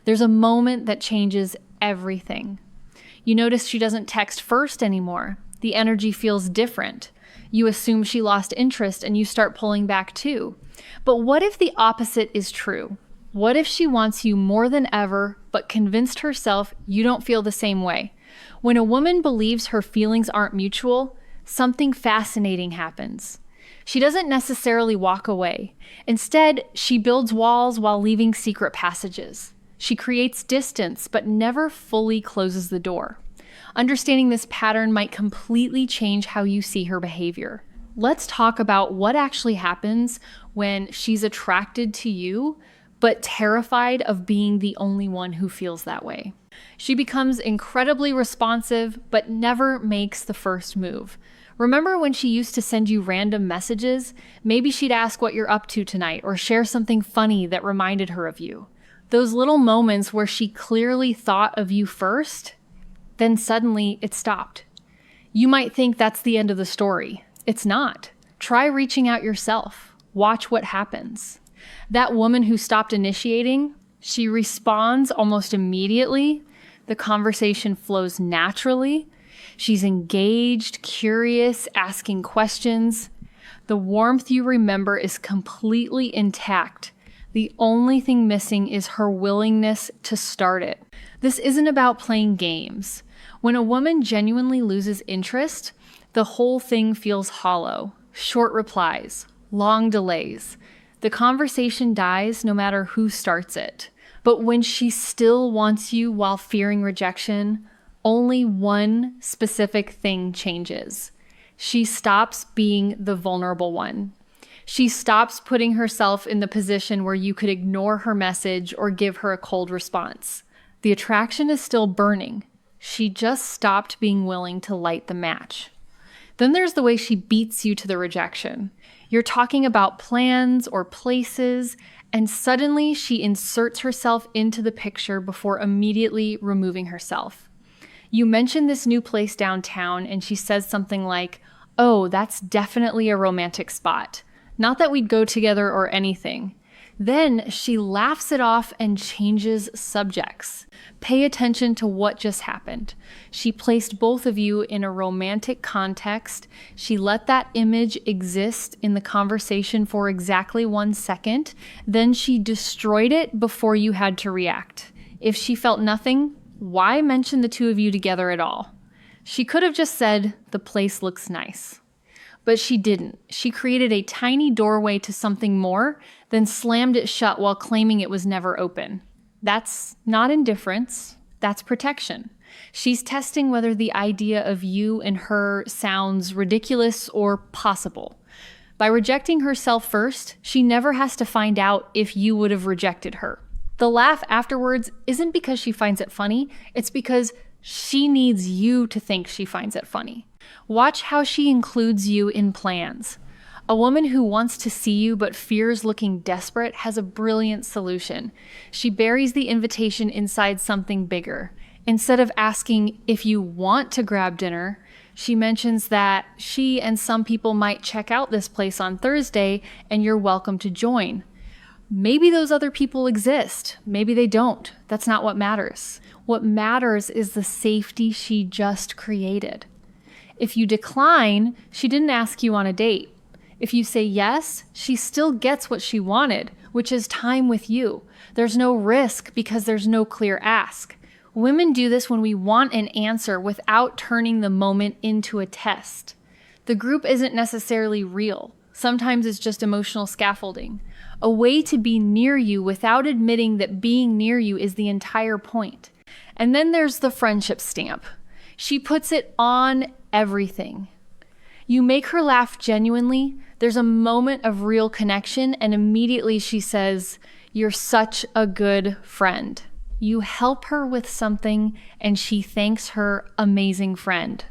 There's a moment that changes everything. You notice she doesn't text first anymore. The energy feels different. You assume she lost interest and you start pulling back too. But what if the opposite is true? What if she wants you more than ever, but convinced herself you don't feel the same way? When a woman believes her feelings aren't mutual, something fascinating happens. She doesn't necessarily walk away. Instead, she builds walls while leaving secret passages. She creates distance, but never fully closes the door. Understanding this pattern might completely change how you see her behavior. Let's talk about what actually happens when she's attracted to you, but terrified of being the only one who feels that way. She becomes incredibly responsive, but never makes the first move. Remember when she used to send you random messages? Maybe she'd ask what you're up to tonight or share something funny that reminded her of you. Those little moments where she clearly thought of you first, then suddenly it stopped. You might think that's the end of the story. It's not. Try reaching out yourself. Watch what happens. That woman who stopped initiating, she responds almost immediately. The conversation flows naturally. She's engaged, curious, asking questions. The warmth you remember is completely intact. The only thing missing is her willingness to start it. This isn't about playing games. When a woman genuinely loses interest, the whole thing feels hollow. Short replies, long delays. The conversation dies no matter who starts it. But when she still wants you while fearing rejection, only one specific thing changes. She stops being the vulnerable one. She stops putting herself in the position where you could ignore her message or give her a cold response. The attraction is still burning. She just stopped being willing to light the match. Then there's the way she beats you to the rejection. You're talking about plans or places, and suddenly she inserts herself into the picture before immediately removing herself. You mention this new place downtown, and she says something like, "Oh, that's definitely a romantic spot. Not that we'd go together or anything." Then she laughs it off and changes subjects. Pay attention to what just happened. She placed both of you in a romantic context. She let that image exist in the conversation for exactly 1 second. Then she destroyed it before you had to react. If she felt nothing, why mention the two of you together at all? She could have just said, "The place looks nice." But she didn't. She created a tiny doorway to something more, then slammed it shut while claiming it was never open. That's not indifference. That's protection. She's testing whether the idea of you and her sounds ridiculous or possible. By rejecting herself first, she never has to find out if you would have rejected her. The laugh afterwards isn't because she finds it funny, it's because she needs you to think she finds it funny. Watch how she includes you in plans. A woman who wants to see you but fears looking desperate has a brilliant solution. She buries the invitation inside something bigger. Instead of asking if you want to grab dinner, she mentions that she and some people might check out this place on Thursday and you're welcome to join. Maybe those other people exist. Maybe they don't. That's not what matters. What matters is the safety she just created. If you decline, she didn't ask you on a date. If you say yes, she still gets what she wanted, which is time with you. There's no risk because there's no clear ask. Women do this when we want an answer without turning the moment into a test. The group isn't necessarily real. Sometimes it's just emotional scaffolding. A way to be near you without admitting that being near you is the entire point. And then there's the friendship stamp. She puts it on everything. You make her laugh genuinely, there's a moment of real connection, and immediately she says, "You're such a good friend." You help her with something, and she thanks her amazing friend.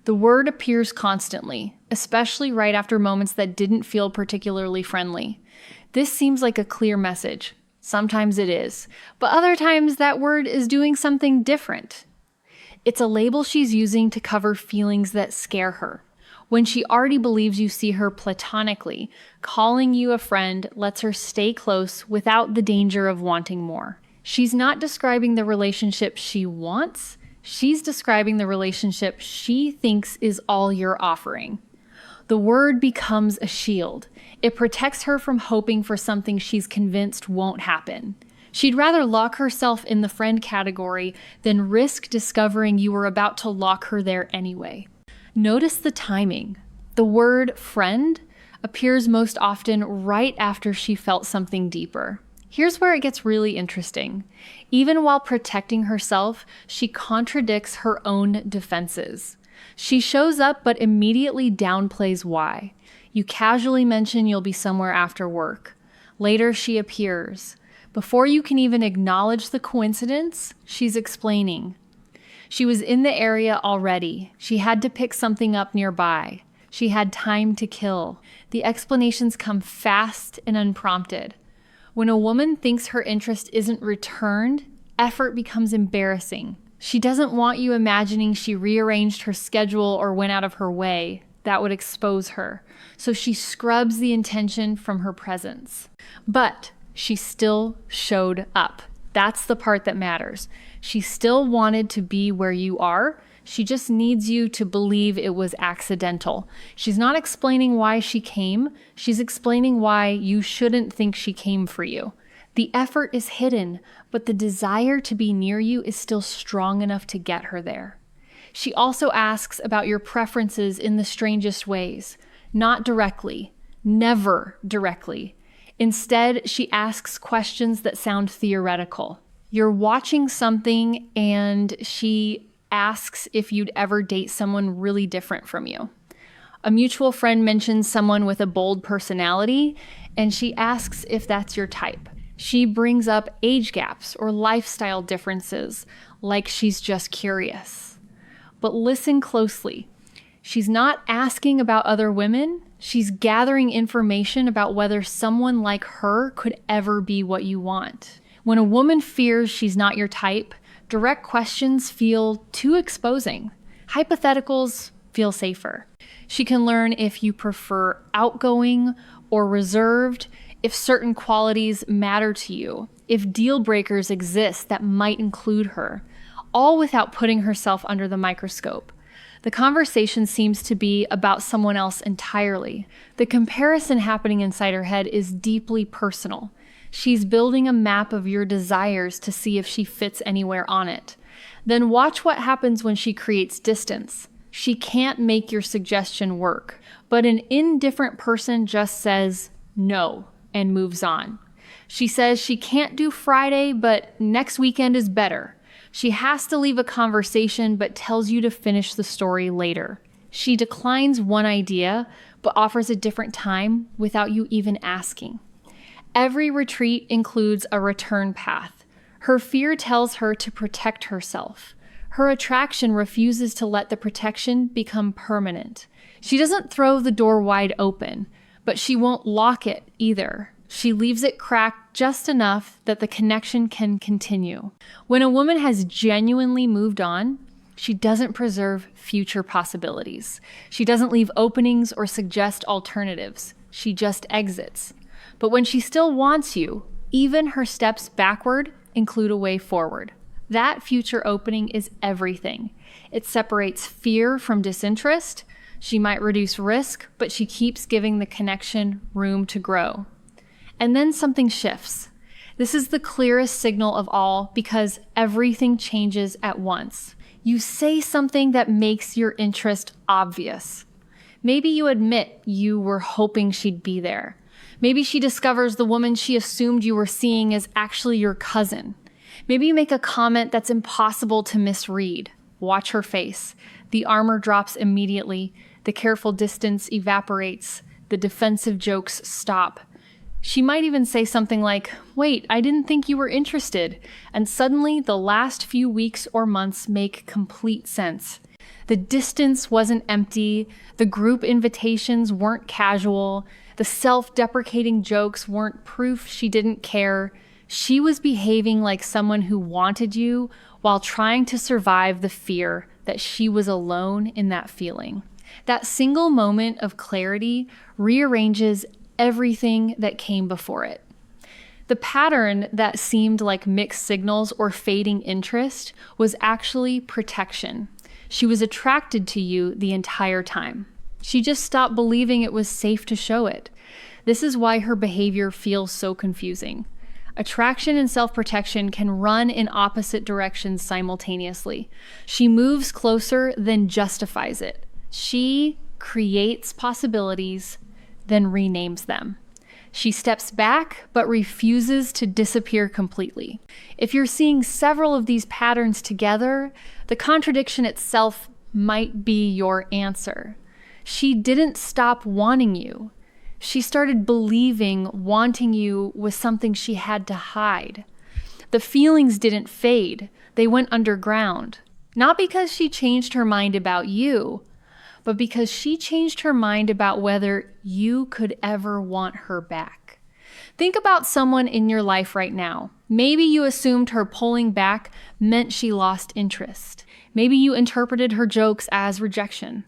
The word appears constantly, especially right after moments that didn't feel particularly friendly. This seems like a clear message. Sometimes it is, but other times that word is doing something different. It's a label she's using to cover feelings that scare her. When she already believes you see her platonically, calling you a friend lets her stay close without the danger of wanting more. She's not describing the relationship she wants. She's describing the relationship she thinks is all you're offering. The word becomes a shield. It protects her from hoping for something she's convinced won't happen. She'd rather lock herself in the friend category than risk discovering you were about to lock her there anyway. Notice the timing. The word friend appears most often right after she felt something deeper. Here's where it gets really interesting. Even while protecting herself, she contradicts her own defenses. She shows up but immediately downplays why. You casually mention you'll be somewhere after work. Later, she appears. Before you can even acknowledge the coincidence, she's explaining. She was in the area already. She had to pick something up nearby. She had time to kill. The explanations come fast and unprompted. When a woman thinks her interest isn't returned, effort becomes embarrassing. She doesn't want you imagining she rearranged her schedule or went out of her way. That would expose her. So she scrubs the intention from her presence. But she still showed up. That's the part that matters. She still wanted to be where you are. She just needs you to believe it was accidental. She's not explaining why she came. She's explaining why you shouldn't think she came for you. The effort is hidden, but the desire to be near you is still strong enough to get her there. She also asks about your preferences in the strangest ways. Not directly. Never directly. Instead, she asks questions that sound theoretical. You're watching something and she asks if you'd ever date someone really different from you. A mutual friend mentions someone with a bold personality, and she asks if that's your type. She brings up age gaps or lifestyle differences, like she's just curious. But listen closely. She's not asking about other women. She's gathering information about whether someone like her could ever be what you want. When a woman fears she's not your type, direct questions feel too exposing. Hypotheticals feel safer. She can learn if you prefer outgoing or reserved, if certain qualities matter to you, if deal breakers exist that might include her, all without putting herself under the microscope. The conversation seems to be about someone else entirely. The comparison happening inside her head is deeply personal. She's building a map of your desires to see if she fits anywhere on it. Then watch what happens when she creates distance. She can't make your suggestion work, but an indifferent person just says no and moves on. She says she can't do Friday, but next weekend is better. She has to leave a conversation, but tells you to finish the story later. She declines one idea, but offers a different time without you even asking. Every retreat includes a return path. Her fear tells her to protect herself. Her attraction refuses to let the protection become permanent. She doesn't throw the door wide open, but she won't lock it either. She leaves it cracked just enough that the connection can continue. When a woman has genuinely moved on, she doesn't preserve future possibilities. She doesn't leave openings or suggest alternatives. She just exits. But when she still wants you, even her steps backward include a way forward. That future opening is everything. It separates fear from disinterest. She might reduce risk, but she keeps giving the connection room to grow. And then something shifts. This is the clearest signal of all because everything changes at once. You say something that makes your interest obvious. Maybe you admit you were hoping she'd be there. Maybe she discovers the woman she assumed you were seeing is actually your cousin. Maybe you make a comment that's impossible to misread. Watch her face. The armor drops immediately. The careful distance evaporates. The defensive jokes stop. She might even say something like, "Wait, I didn't think you were interested." And suddenly, the last few weeks or months make complete sense. The distance wasn't empty. The group invitations weren't casual. The self-deprecating jokes weren't proof she didn't care. She was behaving like someone who wanted you while trying to survive the fear that she was alone in that feeling. That single moment of clarity rearranges everything that came before it. The pattern that seemed like mixed signals or fading interest was actually protection. She was attracted to you the entire time. She just stopped believing it was safe to show it. This is why her behavior feels so confusing. Attraction and self-protection can run in opposite directions simultaneously. She moves closer, then justifies it. She creates possibilities, then renames them. She steps back, but refuses to disappear completely. If you're seeing several of these patterns together, the contradiction itself might be your answer. She didn't stop wanting you. She started believing wanting you was something she had to hide. The feelings didn't fade. They went underground. Not because she changed her mind about you, but because she changed her mind about whether you could ever want her back. Think about someone in your life right now. Maybe you assumed her pulling back meant she lost interest. Maybe you interpreted her jokes as rejection.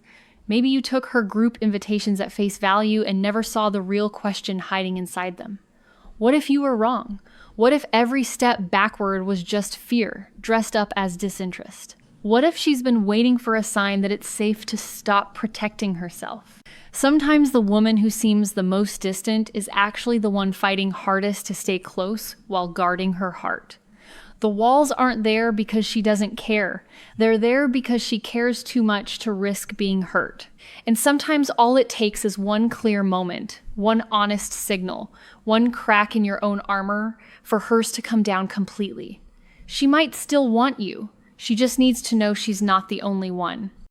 Maybe you took her group invitations at face value and never saw the real question hiding inside them. What if you were wrong? What if every step backward was just fear, dressed up as disinterest? What if she's been waiting for a sign that it's safe to stop protecting herself? Sometimes the woman who seems the most distant is actually the one fighting hardest to stay close while guarding her heart. The walls aren't there because she doesn't care. They're there because she cares too much to risk being hurt. And sometimes all it takes is one clear moment, one honest signal, one crack in your own armor for hers to come down completely. She might still want you. She just needs to know she's not the only one.